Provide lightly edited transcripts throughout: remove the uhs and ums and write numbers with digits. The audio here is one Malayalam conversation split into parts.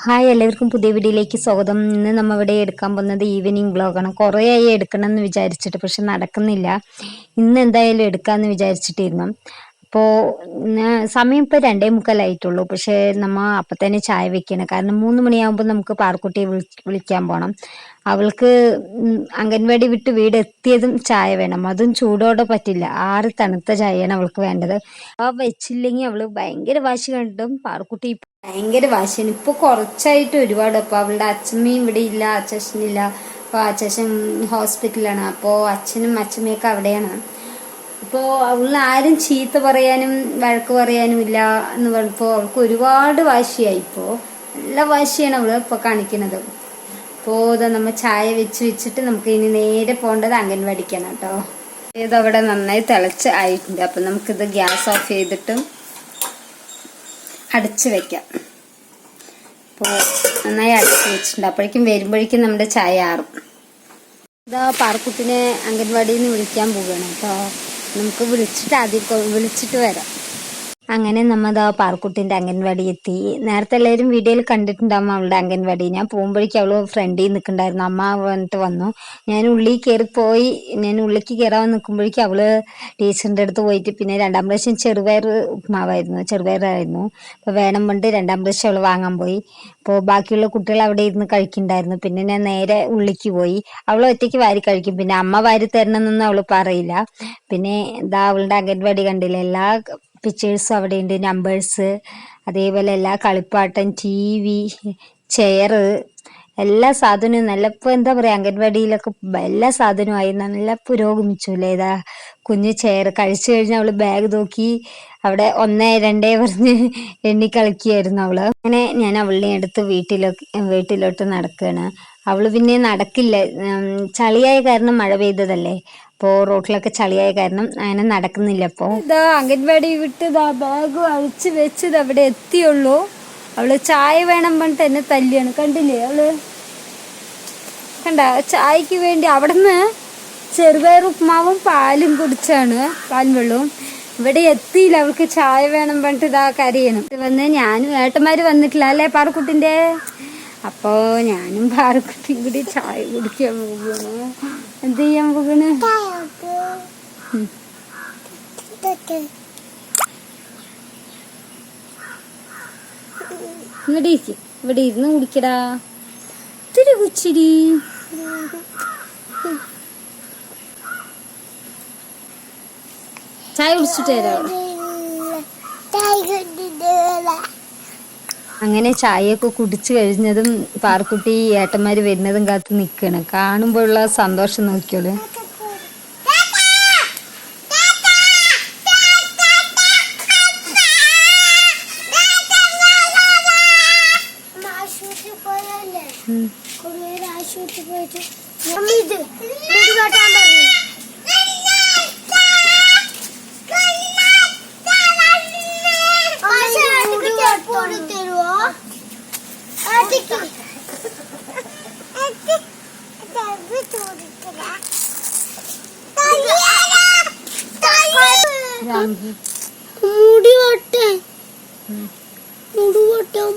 ഹായ്, എല്ലാവർക്കും പുതിയ വീഡിയോയിലേക്ക് സ്വാഗതം. ഇന്ന് നമ്മൾ ഇവിടെ എടുക്കാൻ പോകുന്നത് ഈവനിങ് വ്ളോഗാണ്. കുറേയായി എടുക്കണം എന്ന് വിചാരിച്ചിട്ട്, പക്ഷെ നടക്കുന്നില്ല. ഇന്ന് എന്തായാലും എടുക്കാമെന്ന് വിചാരിച്ചിട്ടിരുന്നു. അപ്പോൾ സമയം ഇപ്പോൾ 2:45 പക്ഷേ നമ്മൾ അപ്പം തന്നെ ചായ വെക്കണം. കാരണം 3 മണിയാകുമ്പോൾ നമുക്ക് പാർക്കുട്ടിയെ വിളിക്കാൻ പോകണം. അവൾക്ക് അംഗൻവാടി വിട്ട് വീട് എത്തിയതും ചായ വേണം. അതും ചൂടോടെ പറ്റില്ല, ആറ് തണുത്ത ചായയാണ് അവൾക്ക് വേണ്ടത്. ആ വെച്ചില്ലെങ്കിൽ അവൾ ഭയങ്കര വാശി കണ്ടും പാർക്കുട്ടി ഭയങ്കര വാശിയാണ്. ഇപ്പോൾ കുറച്ചായിട്ട് ഒരുപാട്. അപ്പോൾ അവളുടെ അച്ഛമ്മയും ഇവിടെ ഇല്ല, അച്ഛനില്ല. അപ്പോൾ അച്ഛൻ ഹോസ്പിറ്റലാണ്. അപ്പോൾ അച്ഛനും അച്ഛമ്മയൊക്കെ അവിടെയാണ്. അപ്പോൾ അവൾ ആരും ചീത്ത പറയാനും വഴക്ക് പറയാനും ഇല്ല എന്ന് പറഞ്ഞപ്പോൾ അവൾക്ക് ഒരുപാട് വാശിയായി. ഇപ്പോൾ നല്ല വാശിയാണ് അവൾ ഇപ്പോൾ കാണിക്കുന്നത്. അപ്പോൾ ഇതാ നമ്മൾ ചായ വെച്ചിട്ട് നമുക്ക് ഇനി നേരെ പോകേണ്ടത് അംഗൻവാടിക്കാണ് കേട്ടോ. ഇതവിടെ നന്നായി തിളച്ച് ആയിട്ടുണ്ട്. അപ്പം നമുക്കിത് ഗ്യാസ് ഓഫ് ചെയ്തിട്ട് അടച്ച് വെക്കാം. അപ്പോൾ നന്നായി അടച്ച് വെച്ചിട്ടുണ്ട്. അപ്പോഴേക്കും വരുമ്പോഴേക്കും നമ്മുടെ ചായ ആറും. ഇതാ പാർക്കുട്ടിനെ അംഗൻവാടിയിൽ നിന്ന് വിളിക്കാൻ പോവുകയാണ് കേട്ടോ. നമുക്ക് വിളിച്ചിട്ട് വരാം. അങ്ങനെ നമ്മൾ ആ പാർക്കുട്ടിൻ്റെ അംഗൻവാടി എത്തി. നേരത്തെ എല്ലാവരും വീഡിയോയിൽ കണ്ടിട്ടുണ്ടാകും അവളുടെ അംഗൻവാടി. ഞാൻ പോകുമ്പോഴേക്കും അവൾ ഫ്രണ്ടിൽ നിൽക്കുന്നുണ്ടായിരുന്നു. അമ്മ വന്നിട്ട് വന്നു. ഞാൻ ഉള്ളിലേക്ക് കയറാൻ നിൽക്കുമ്പോഴേക്കും അവൾ ടീച്ചറിൻ്റെ അടുത്ത് പോയിട്ട് പിന്നെ 2ാം പ്രാവശ്യം ചെറുപയറായിരുന്നു. അപ്പോൾ വേണം കൊണ്ട് 2ാം പ്രാവശ്യം അവൾ വാങ്ങാൻ പോയി. അപ്പോൾ ബാക്കിയുള്ള കുട്ടികൾ അവിടെ ഇരുന്ന് കഴിക്കുന്നുണ്ടായിരുന്നു. പിന്നെ ഞാൻ നേരെ ഉള്ളിലേക്ക് പോയി. അവൾ ഒറ്റയ്ക്ക് വാരി കഴിക്കും. പിന്നെ അമ്മ വാരി തരണമെന്നൊന്നും അവൾ പറയില്ല. പിന്നെ എന്താ അവളുടെ അംഗൻവാടി കണ്ടില്ല, എല്ലാ പിക്ചേഴ്സും അവിടെ ഉണ്ട്, നമ്പേഴ്സ്, അതേപോലെ എല്ലാ കളിപ്പാട്ടം, TV, ചെയറ്, എല്ലാ സാധനവും നല്ല. ഇപ്പോൾ എന്താ പറയുക, അംഗൻവാടിയിലൊക്കെ എല്ലാ സാധനവുമായി നല്ല പുരോഗമിച്ചു അല്ലേ. ഇതാ കുഞ്ഞ് ചെയർ കഴിച്ചു കഴിഞ്ഞാൽ അവൾ ബാഗ് നോക്കി അവിടെ 1, 2 പറഞ്ഞ് എണ്ണി കളിക്കുകയായിരുന്നു അവള്. അങ്ങനെ ഞാൻ അവളിനെ എടുത്ത് വീട്ടിലോട്ട് നടക്കുകയാണ്. അവള് പിന്നെ നടക്കില്ല, ചളിയായ കാരണം, മഴ പെയ്തതല്ലേ. അപ്പോൾ റോട്ടിലൊക്കെ ചളിയായ കാരണം അങ്ങനെ നടക്കുന്നില്ല. അപ്പോൾ ഇതാ അംഗൻവാടി വിട്ട് ബാഗ് അഴിച്ച് വെച്ചത് അവിടെ എത്തിയുള്ളൂ. അവള് ചായ വേണം പറഞ്ഞിട്ട് എന്നെ തല്ലിയാണ്. കണ്ടില്ലേ അവള്? കണ്ട, ചായക്ക് വേണ്ടി അവിടെ നിന്ന് ചെറുപയർ ഉപ്മാവും പാലും കുടിച്ചാണ്, പാലും വെള്ളവും. ഇവിടെ എത്തിയില്ല, അവൾക്ക് ചായ വേണം പറഞ്ഞിട്ട് ഇതാ കരയണം. വന്ന് ഞാനും ഏട്ടന്മാര് വന്നിട്ടില്ല അല്ലേ പാറക്കുട്ടിന്റെ. അപ്പോൾ ഞാനും പാറക്കുട്ടിയും കൂടി ചായ കുടിക്കാൻ പോകുകയാണ്. എന്ത് ചെയ്യാൻ പോകുന്നു? ഇവിടെ ഇരുന്ന് കുടിക്കടാ. ഇത്തിരി കുച്ചിരി. ചായ കുടിച്ചിട്ട് തരാം. അങ്ങനെ ചായയൊക്കെ കുടിച്ചു കഴിഞ്ഞതും പാർക്കുട്ടി ഏട്ടന്മാര് വരുന്നതും കാത്ത് നിൽക്കുകയാണ്. കാണുമ്പോഴുള്ള സന്തോഷം നോക്കിയോളൂ.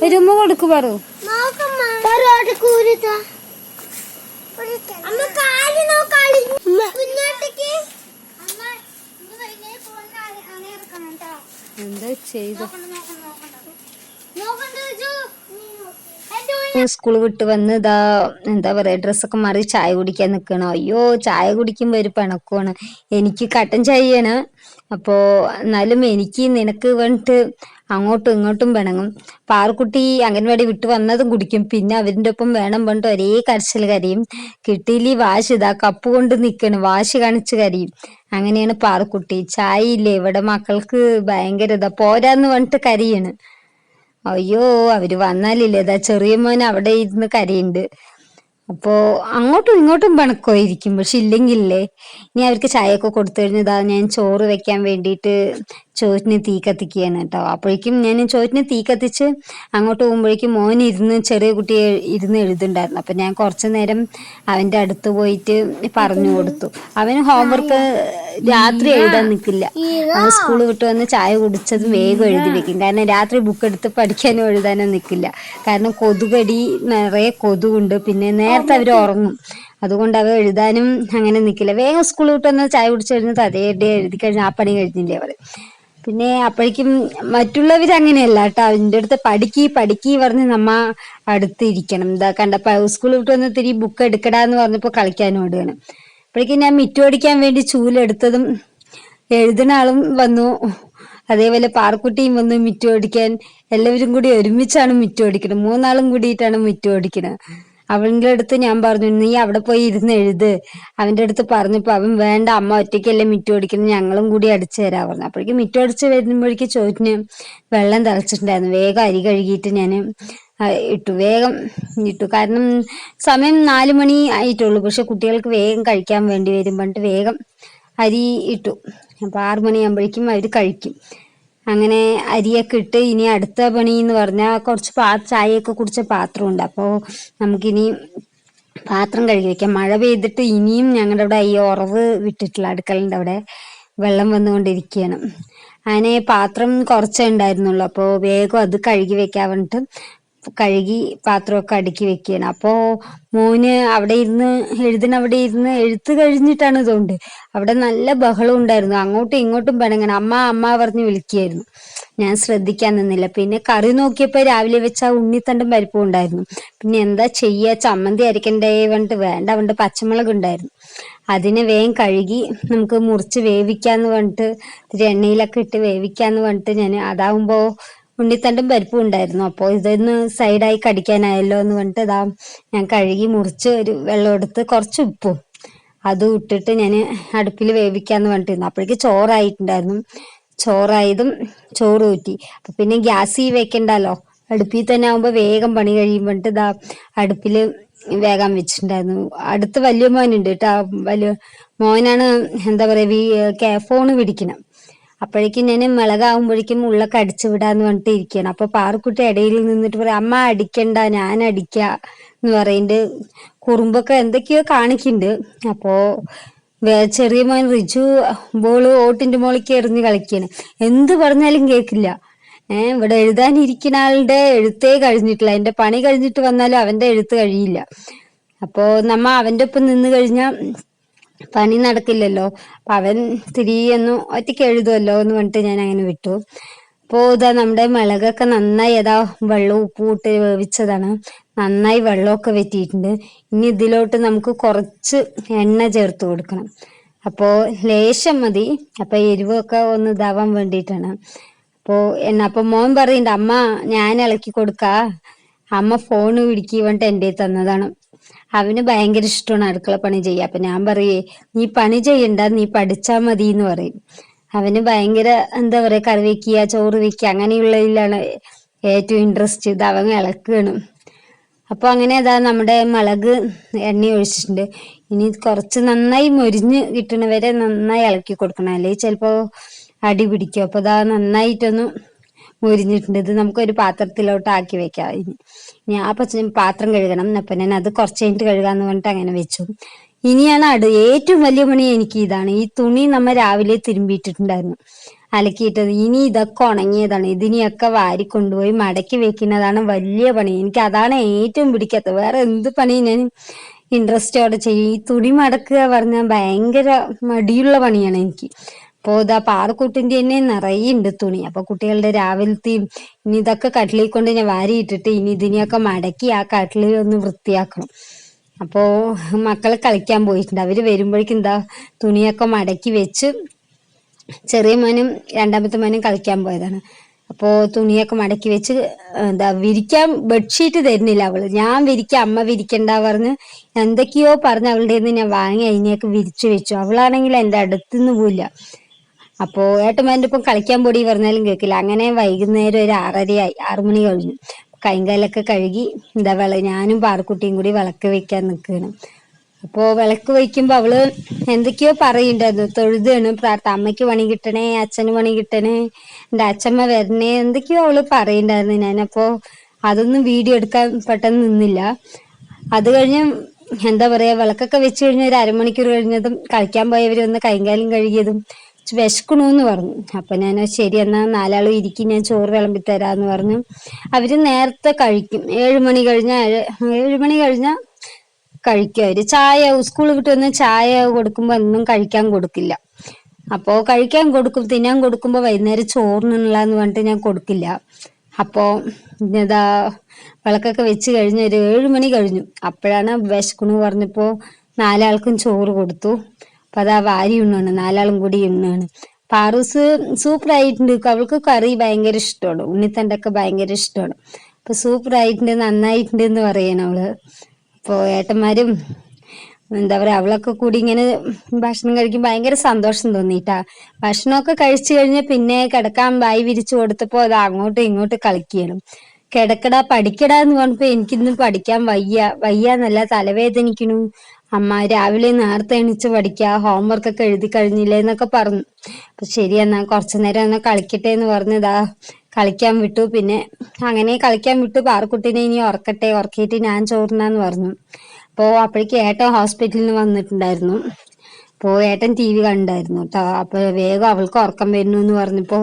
വരുമ്പോ കൊടുക്ക് പറ. എന്താ ചെയ്തു? സ്കൂൾ വിട്ട് വന്ന് ഇതാ എന്താ പറയാ, ഡ്രസ്സൊക്കെ മാറി ചായ കുടിക്കാൻ നിൽക്കണം. അയ്യോ, ചായ കുടിക്കുമ്പോൾ ഒരു പിണക്കമാണ്. എനിക്ക് കട്ടൻ ചായയാണ്. അപ്പോൾ എന്നാലും എനിക്ക് നിനക്ക് വേണ്ടിട്ട് അങ്ങോട്ടും ഇങ്ങോട്ടും പിണങ്ങും. പാറക്കുട്ടി അംഗൻവാടി വിട്ട് വന്നതും കുടിക്കും. പിന്നെ അവരിൻ്റെ ഒപ്പം വേണം പറഞ്ഞിട്ട് ഒരേ കരച്ചിൽ കരയും. കിട്ടിയില്ലേ വാശി, ഇതാ കപ്പ് കൊണ്ട് നിൽക്കണം, വാശി കാണിച്ച് കരയും. അങ്ങനെയാണ് പാറക്കുട്ടി. ചായ ഇല്ലേ ഇവിടെ മക്കൾക്ക് ഭയങ്കര ഇതാ, പോരാന്ന് പറഞ്ഞിട്ട് കരയാണ്. അയ്യോ, അവര് വന്നാലില്ലേ, ഇതാ ചെറിയ മോൻ അവിടെ ഇരുന്ന് കരയുണ്ട്. അപ്പോൾ അങ്ങോട്ടും ഇങ്ങോട്ടും പിണക്കമായിരിക്കും. പക്ഷെ ഇല്ലെങ്കിലേ ഇനി അവർക്ക് ചായയൊക്കെ കൊടുത്തു കഴിഞ്ഞതാ ഞാൻ ചോറ് വെക്കാൻ വേണ്ടിയിട്ട് ചോറ്റിന് തീ കത്തിക്കുകയാണ് കേട്ടോ. അപ്പോഴേക്കും ഞാൻ ചോറ്റിന് തീ കത്തിച്ച് അങ്ങോട്ട് പോകുമ്പോഴേക്കും മോൻ ചെറിയ കുട്ടിയെ ഇരുന്ന് എഴുതുന്നുണ്ടായിരുന്നു. അപ്പം ഞാൻ കുറച്ച് നേരം അവൻ്റെ അടുത്ത് പോയിട്ട് പറഞ്ഞു കൊടുത്തു. അവന് ഹോംവർക്ക് രാത്രി എഴുതാൻ നിൽക്കില്ല. അവൾ സ്കൂൾ വിട്ട് വന്ന് ചായ കുടിച്ചതും വേഗം എഴുതി വെക്കും. കാരണം രാത്രി ബുക്ക് എടുത്ത് പഠിക്കാനോ എഴുതാനോ നിൽക്കില്ല. കാരണം കൊതുകടി നിറയെ കൊതുകുണ്ട്. പിന്നെ നേരത്തെ അവർ ഉറങ്ങും. അതുകൊണ്ട് അവ എഴുതാനും അങ്ങനെ നിൽക്കില്ല. വേഗം സ്കൂൾ വിട്ട് വന്ന് ചായ കുടിച്ച് കഴിഞ്ഞിട്ട് അതേ എഴുതി കഴിഞ്ഞാൽ ആ പണി കഴിഞ്ഞില്ലേ അവർ. പിന്നെ അപ്പോഴേക്കും മറ്റുള്ളവർ അങ്ങനെയല്ല കേട്ടോ. എൻ്റെ അടുത്ത് പഠിക്കി പറഞ്ഞ് നമ്മ അടുത്തിരിക്കണം. ഇതാ കണ്ടപ്പോ സ്കൂൾ വിട്ട് വന്ന് തിരി ബുക്ക് എടുക്കടാന്ന് പറഞ്ഞപ്പോൾ കളിക്കാനും ഓടുകയാണ്. അപ്പോഴേക്കും ഞാൻ മിറ്റമടിക്കാൻ വേണ്ടി ചൂലെടുത്തതും എഴുതുന്ന ആളും വന്നു. അതേപോലെ പാറക്കുട്ടിയും വന്നു മിറ്റമടിക്കാൻ. എല്ലാവരും കൂടി ഒരുമിച്ചാണ് മിറ്റമടിക്കുന്നത്. മൂന്നാളും കൂടിയിട്ടാണ് മിറ്റമടിക്കുന്നത്. അവൻ്റെ അടുത്ത് ഞാൻ പറഞ്ഞു, നീ അവിടെ പോയി ഇരുന്ന് എഴുത്. അവൻ്റെ അടുത്ത് പറഞ്ഞപ്പോൾ അവൻ വേണ്ട, അമ്മ ഒറ്റയ്ക്കല്ലേ മിറ്റമടിക്കുന്നത്, ഞങ്ങളും കൂടി അടിച്ചു തരാ പറഞ്ഞു. അപ്പോഴേക്കും മിറ്റമടിച്ച് വരുമ്പോഴേക്കും ചോറ്റിന് വെള്ളം തിളച്ചിട്ടുണ്ടായിരുന്നു. വേഗം അരി കഴുകിയിട്ട് ഞാൻ വേഗം ഇട്ടു. കാരണം സമയം 4 മണി ആയിട്ടുള്ളൂ. പക്ഷെ കുട്ടികൾക്ക് വേഗം കഴിക്കാൻ വേണ്ടി വരും പറഞ്ഞിട്ട് വേഗം അരി ഇട്ടു. അപ്പോൾ 6 മണിയാകുമ്പോഴേക്കും അവർ കഴിക്കും. അങ്ങനെ അരിയൊക്കെ ഇട്ട് ഇനി അടുത്ത പണി എന്ന് പറഞ്ഞാൽ കുറച്ച് ചായയൊക്കെ കുടിച്ച പാത്രമുണ്ട്. അപ്പോൾ നമുക്കിനി പാത്രം കഴുകി വെക്കാം. മഴ പെയ്തിട്ട് ഇനിയും ഞങ്ങളുടെ അവിടെ ഈ ഉറവ് വിട്ടിട്ടുള്ള അടുക്കളൻ്റെ അവിടെ വെള്ളം വന്നുകൊണ്ടിരിക്കുകയാണ്. അങ്ങനെ പാത്രം കുറച്ചേ ഉണ്ടായിരുന്നുള്ളൂ. അപ്പോൾ വേഗം അത് കഴുകി വെക്കാൻ പറഞ്ഞിട്ട് കഴുകി പാത്രമൊക്കെ അടുക്കി വെക്കുകയാണ്. അപ്പോൾ മോന് അവിടെ ഇരുന്ന് അവിടെ ഇരുന്ന് എഴുത്ത് കഴിഞ്ഞിട്ടാണ് ഇതുകൊണ്ട് അവിടെ നല്ല ബഹളം ഉണ്ടായിരുന്നു. അങ്ങോട്ടും ഇങ്ങോട്ടും പിണങ്ങണം. അമ്മ പറഞ്ഞ് വിളിക്കുകയായിരുന്നു. ഞാൻ ശ്രദ്ധിക്കാൻ നിന്നില്ല. പിന്നെ കറി നോക്കിയപ്പോൾ രാവിലെ വെച്ച ഉണ്ണിത്തണ്ടും പരിപ്പും ഉണ്ടായിരുന്നു. പിന്നെ എന്താ ചെയ്യുക, ചമ്മന്തി അരക്കണ്ടേ പറഞ്ഞിട്ട് വേണ്ട, അവൻ്റെ പച്ചമുളക് ഉണ്ടായിരുന്നു. അതിനെ വേഗം കഴുകി നമുക്ക് മുറിച്ച് വേവിക്കാന്ന് പറഞ്ഞിട്ട് ഇത്തിരി എണ്ണയിലൊക്കെ ഇട്ട് വേവിക്കാന്ന് പറഞ്ഞിട്ട് ഞാൻ അതാവുമ്പോൾ ഉണ്ണിത്തണ്ടും പരിപ്പും ഉണ്ടായിരുന്നു. അപ്പോൾ ഇതൊന്ന് സൈഡായി കടിക്കാനായല്ലോ എന്ന് പറഞ്ഞിട്ട് ഞാൻ കഴുകി മുറിച്ച് ഒരു വെള്ളം എടുത്ത് കുറച്ച് ഉപ്പും അതും ഇട്ടിട്ട് ഞാൻ അടുപ്പിൽ വേവിക്കാന്ന് പറഞ്ഞിരുന്നു. അപ്പോഴേക്ക് ചോറായിട്ടുണ്ടായിരുന്നു. ചോറായതും ചോറ് ഊറ്റി. അപ്പം പിന്നെ ഗ്യാസിൽ വെക്കണ്ടല്ലോ, അടുപ്പിൽ തന്നെ ആകുമ്പോൾ വേഗം പണി കഴിയുമ്പോട്ട് അടുപ്പിൽ വേഗം വെച്ചിട്ടുണ്ടായിരുന്നു. അടുത്ത് വലിയ മോനുണ്ട് കേട്ടോ. വലിയ മോനാണ് എന്താ പറയുക ഫോണ് പിടിക്കണം. അപ്പോഴേക്കും ഞാൻ മിളകാവുമ്പോഴേക്കും ഉള്ളൊക്കെ അടിച്ചു വിടാന്ന് പറഞ്ഞിട്ട് ഇരിക്കുകയാണ്. അപ്പോൾ പാറക്കുട്ടി ഇടയിൽ നിന്നിട്ട് പറയും, അമ്മ അടിക്കണ്ട, ഞാൻ അടിക്ക എന്ന് പറയുന്നുണ്ട്. കുറുമ്പൊക്കെ എന്തൊക്കെയോ കാണിക്കുന്നുണ്ട്. അപ്പോൾ ചെറിയ മോൻ റിജു ബോള് ഓട്ടിന്റെ മോളിക്ക് എറിഞ്ഞ് കളിക്കാണ്. എന്ത് പറഞ്ഞാലും കേൾക്കില്ല. ഇവിടെ എഴുതാനിരിക്കുന്ന ആളുടെ എഴുത്തേ കഴിഞ്ഞിട്ടില്ല. എൻ്റെ പണി കഴിഞ്ഞിട്ട് വന്നാലും അവൻ്റെ എഴുത്ത് കഴിയില്ല. അപ്പോൾ നമ്മ അവൻ്റെ ഒപ്പം നിന്ന് കഴിഞ്ഞാൽ പണി നടക്കില്ലല്ലോ. അപ്പൊ അവൻ തിരിയൊന്നു ഒറ്റയ്ക്ക് എഴുതുമല്ലോ എന്ന് പറഞ്ഞിട്ട് ഞാൻ അങ്ങനെ വിട്ടു. അപ്പോൾ നമ്മുടെ മിളകൊക്കെ നന്നായി വെള്ളം ഉപ്പും ഇട്ട് വേവിച്ചതാണ്. നന്നായി വെള്ളമൊക്കെ വറ്റിയിട്ടുണ്ട്. ഇനി ഇതിലോട്ട് നമുക്ക് കുറച്ച് എണ്ണ ചേർത്ത് കൊടുക്കണം. അപ്പോൾ ലേശം മതി. അപ്പോൾ എരിവൊക്കെ ഒന്ന് ഇതാവാൻ വേണ്ടിയിട്ടാണ്. അപ്പോൾ മോൻ പറയുന്നുണ്ട്, അമ്മ ഞാൻ ഇളക്കി കൊടുക്കാ, അമ്മ ഫോണ് പിടിക്കി പറഞ്ഞിട്ട് എൻ്റെ തന്നതാണ്. അവന് ഭയങ്കര ഇഷ്ടമാണ് അടുക്കള പണി ചെയ്യുക. അപ്പൊ ഞാൻ പറയേ, നീ പണി ചെയ്യണ്ട, നീ പഠിച്ചാ മതി എന്ന് പറയും. അവന് ഭയങ്കര എന്താ പറയാ, കറി വെക്കുക, ചോറ് വെക്കുക അങ്ങനെയുള്ളതിലാണ് ഏറ്റവും ഇൻട്രസ്റ്റ്. ഇത് അവൻ ഇളക്കുകയാണ്. അപ്പോൾ അങ്ങനെ നമ്മുടെ മുളക് എണ്ണ ഒഴിച്ചിട്ടുണ്ട്. ഇനി കുറച്ച് നന്നായി മൊരിഞ്ഞ് കിട്ടണവരെ നന്നായി ഇളക്കി കൊടുക്കണം, അല്ലെങ്കിൽ ചിലപ്പോൾ അടി പിടിക്കും. അപ്പോൾ നന്നായിട്ടൊന്ന് മൊരിഞ്ഞിട്ടുണ്ട്. ഇത് നമുക്കൊരു പാത്രത്തിലോട്ട് ആക്കി വെക്കാം. ഇനി ആ പാത്രം കഴുകണം. അപ്പം ഞാൻ അത് കുറച്ച് കഴിഞ്ഞിട്ട് കഴുകാന്ന് പറഞ്ഞിട്ട് അങ്ങനെ വെച്ചു. ഇനിയാണ് ഏറ്റവും വലിയ പണി എനിക്ക് ഇതാണ്. ഈ തുണി നമ്മ രാവിലെ തിരുമ്പിയിട്ടിട്ടുണ്ടായിരുന്നു, അലക്കിയിട്ടത്. ഇനി ഇതൊക്കെ ഉണങ്ങിയതാണ്. ഇതിനെയൊക്കെ വാരിക്കൊണ്ടുപോയി മടക്കി വെക്കുന്നതാണ് വലിയ പണി. എനിക്ക് അതാണ് ഏറ്റവും പിടിക്കാത്തത്. വേറെ എന്ത് പണി ഞാൻ ഇൻട്രസ്റ്റോടെ ചെയ്യും. ഈ തുണി മടക്കുക പറഞ്ഞാൽ ഭയങ്കര മടിയുള്ള പണിയാണ് എനിക്ക്. അപ്പോൾ പാറക്കുട്ടിൻ്റെ തന്നെ നിറയുണ്ട് തുണി. അപ്പോൾ കുട്ടികളുടെ രാവിലത്തെയും ഇനി ഇതൊക്കെ കട്ടിലിൽ കൊണ്ട് ഞാൻ വാരിയിട്ടിട്ട് ഇനി ഇതിനെയൊക്കെ മടക്കി ആ കട്ടിലിൽ ഒന്ന് വൃത്തിയാക്കണം. അപ്പോൾ മക്കൾ കളിക്കാൻ പോയിട്ടുണ്ട്. അവർ വരുമ്പോഴേക്കും തുണിയൊക്കെ മടക്കി വെച്ച് ചെറിയ മോനും രണ്ടാമത്തെ മോനും കളിക്കാൻ പോയതാണ്. അപ്പോൾ തുണിയൊക്കെ മടക്കി വെച്ച് വിരിക്കാൻ ബെഡ്ഷീറ്റ് തരുന്നില്ല അവള്. ഞാൻ വിരിക്കാം, അമ്മ വിരിക്കണ്ട പറഞ്ഞ് എന്തൊക്കെയോ പറഞ്ഞ് അവളുടെ നിന്ന് ഞാൻ വാങ്ങി അതിനെയൊക്കെ വിരിച്ചു വെച്ചു. അവളാണെങ്കിൽ എൻ്റെ അടുത്തുനിന്ന് പോയില്ല. അപ്പോൾ ഏട്ടന്മാരുടെ ഇപ്പം കളിക്കാൻ പൊടി പറഞ്ഞാലും കേൾക്കില്ല. അങ്ങനെ വൈകുന്നേരം ഒരു 6:30 6 മണി കഴിഞ്ഞു. കൈകാലൊക്കെ കഴുകി ഞാനും പാറക്കുട്ടിയും കൂടി വിളക്ക് വെക്കാൻ നിൽക്കുകയാണ്. അപ്പോൾ വിളക്ക് വയ്ക്കുമ്പോൾ അവള് എന്തൊക്കെയോ പറയുന്നുണ്ടായിരുന്നു. തൊഴുതാണ് അമ്മയ്ക്ക് പണി കിട്ടണേ, അച്ഛന് പണി കിട്ടണേ, എൻ്റെ അച്ഛമ്മ വരണേ, എന്തൊക്കെയോ അവള് പറയുന്നുണ്ടായിരുന്നു. ഞാനപ്പോൾ അതൊന്നും വീഡിയോ എടുക്കാൻ പെട്ടെന്ന് നിന്നില്ല. അത് കഴിഞ്ഞ് എന്താ പറയാ, വിളക്കൊക്കെ വെച്ച് കഴിഞ്ഞ ഒരു അരമണിക്കൂർ കഴിഞ്ഞതും കളിക്കാൻ പോയവരൊന്ന് കൈകാലും കഴുകിയതും വിശക്കണൂന്ന് പറഞ്ഞു. അപ്പൊ ഞാൻ ശരി എന്നാ 4 ആളും ഇരിക്കും, ഞാൻ ചോറ് വിളമ്പി തരാന്ന് പറഞ്ഞു. അവര് നേരത്തെ കഴിക്കും. 7 മണി കഴിഞ്ഞാൽ 7 മണി കഴിഞ്ഞാൽ കഴിക്കും അവര്. ചായ സ്കൂൾ വിട്ട് വന്ന് ചായ കൊടുക്കുമ്പോ ഒന്നും കഴിക്കാൻ കൊടുക്കില്ല. അപ്പോ കഴിക്കാൻ കൊടുക്കും, തിന്നാൻ കൊടുക്കുമ്പോ വൈകുന്നേരം ചോറിനുള്ളന്ന് പറഞ്ഞിട്ട് ഞാൻ കൊടുക്കില്ല. അപ്പോ ഇതാ വിളക്കൊക്കെ വെച്ച് കഴിഞ്ഞ് ഒരു 7 മണി കഴിഞ്ഞു. അപ്പോഴാണ് വിശക്കണു പറഞ്ഞപ്പോ 4 ആൾക്കും ചോറ് കൊടുത്തു. അപ്പൊ അതാ വാരി ഉണ്ണാണ്, 4 ആളും കൂടി ഉണ്ണാണ്. പാറൂസ് സൂപ്പർ ആയിട്ടുണ്ട്. അവൾക്ക് കറി ഭയങ്കര ഇഷ്ടമാണ്, ഉണ്ണിത്തണ്ടൊക്കെ ഭയങ്കര ഇഷ്ടമാണ്. അപ്പൊ സൂപ്പർ ആയിട്ടുണ്ട്, നന്നായിട്ടുണ്ട് എന്ന് പറയണം അവള്. അപ്പൊ ഏട്ടന്മാരും എന്താ പറയാ അവളൊക്കെ കൂടി ഇങ്ങനെ ഭക്ഷണം കഴിക്കും, ഭയങ്കര സന്തോഷം തോന്നിട്ടാ. ഭക്ഷണമൊക്കെ കഴിച്ചു കഴിഞ്ഞ് പിന്നെ കിടക്കാൻ വായി വിരിച്ചു കൊടുത്തപ്പോ അത് അങ്ങോട്ടും ഇങ്ങോട്ടും കളിക്കണം. കിടക്കടാ പഠിക്കടാ എന്ന് പറഞ്ഞപ്പോ എനിക്കിന്ന് പഠിക്കാൻ വയ്യാന്നല്ല, തലവേദനിക്കണു അമ്മ, രാവിലെ നേരത്തെ എണീച്ച് പഠിക്കുക, ഹോംവർക്കൊക്കെ എഴുതി കഴിഞ്ഞില്ലേ എന്നൊക്കെ പറഞ്ഞു. അപ്പൊ ശരിയെന്നാ കുറച്ചു നേരം എന്നാ കളിക്കട്ടെ എന്ന് പറഞ്ഞതാ കളിക്കാൻ വിട്ടു. പിന്നെ അങ്ങനെ കളിക്കാൻ വിട്ടു. പാറക്കുട്ടീനെ ഇനി ഉറക്കട്ടെ, ഉറക്കിയിട്ട് ഞാൻ ചോറിനാന്ന് പറഞ്ഞു. അപ്പോ അപ്പോഴേക്ക് ഏട്ടൻ ഹോസ്പിറ്റലിൽ നിന്ന് വന്നിട്ടുണ്ടായിരുന്നു. അപ്പോ ഏട്ടൻ TV കണ്ടായിരുന്നു കേട്ടോ. അപ്പൊ വേഗം അവൾക്ക് ഉറക്കം വരുന്നു എന്ന് പറഞ്ഞപ്പോ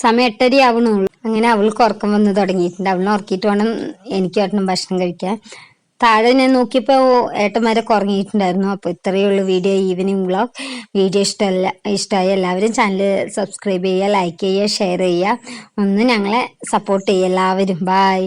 സമയം 8:30 ആവണുള്ളൂ. അങ്ങനെ അവൾക്ക് ഉറക്കം വന്ന് തുടങ്ങിയിട്ടുണ്ട്. അവളെ ഉറക്കിയിട്ട് വേണം എനിക്ക് ഏട്ടനും ഭക്ഷണം കഴിക്കാൻ. താഴെ ഞാൻ നോക്കിയപ്പോ ഏട്ടന്മാരൊക്കെ ഉറങ്ങിയിട്ടുണ്ടായിരുന്നു. അപ്പൊ ഇത്രയേ ഉള്ളൂ വീഡിയോ, ഈവനിങ് വ്ളോഗ്. വീഡിയോ ഇഷ്ടമായ എല്ലാവരും ചാനൽ സബ്സ്ക്രൈബ് ചെയ്യുക, ലൈക്ക് ചെയ്യുക, ഷെയർ ചെയ്യുക. ഒന്ന് ഞങ്ങളെ സപ്പോർട്ട് ചെയ്യുക എല്ലാവരും. ബൈ.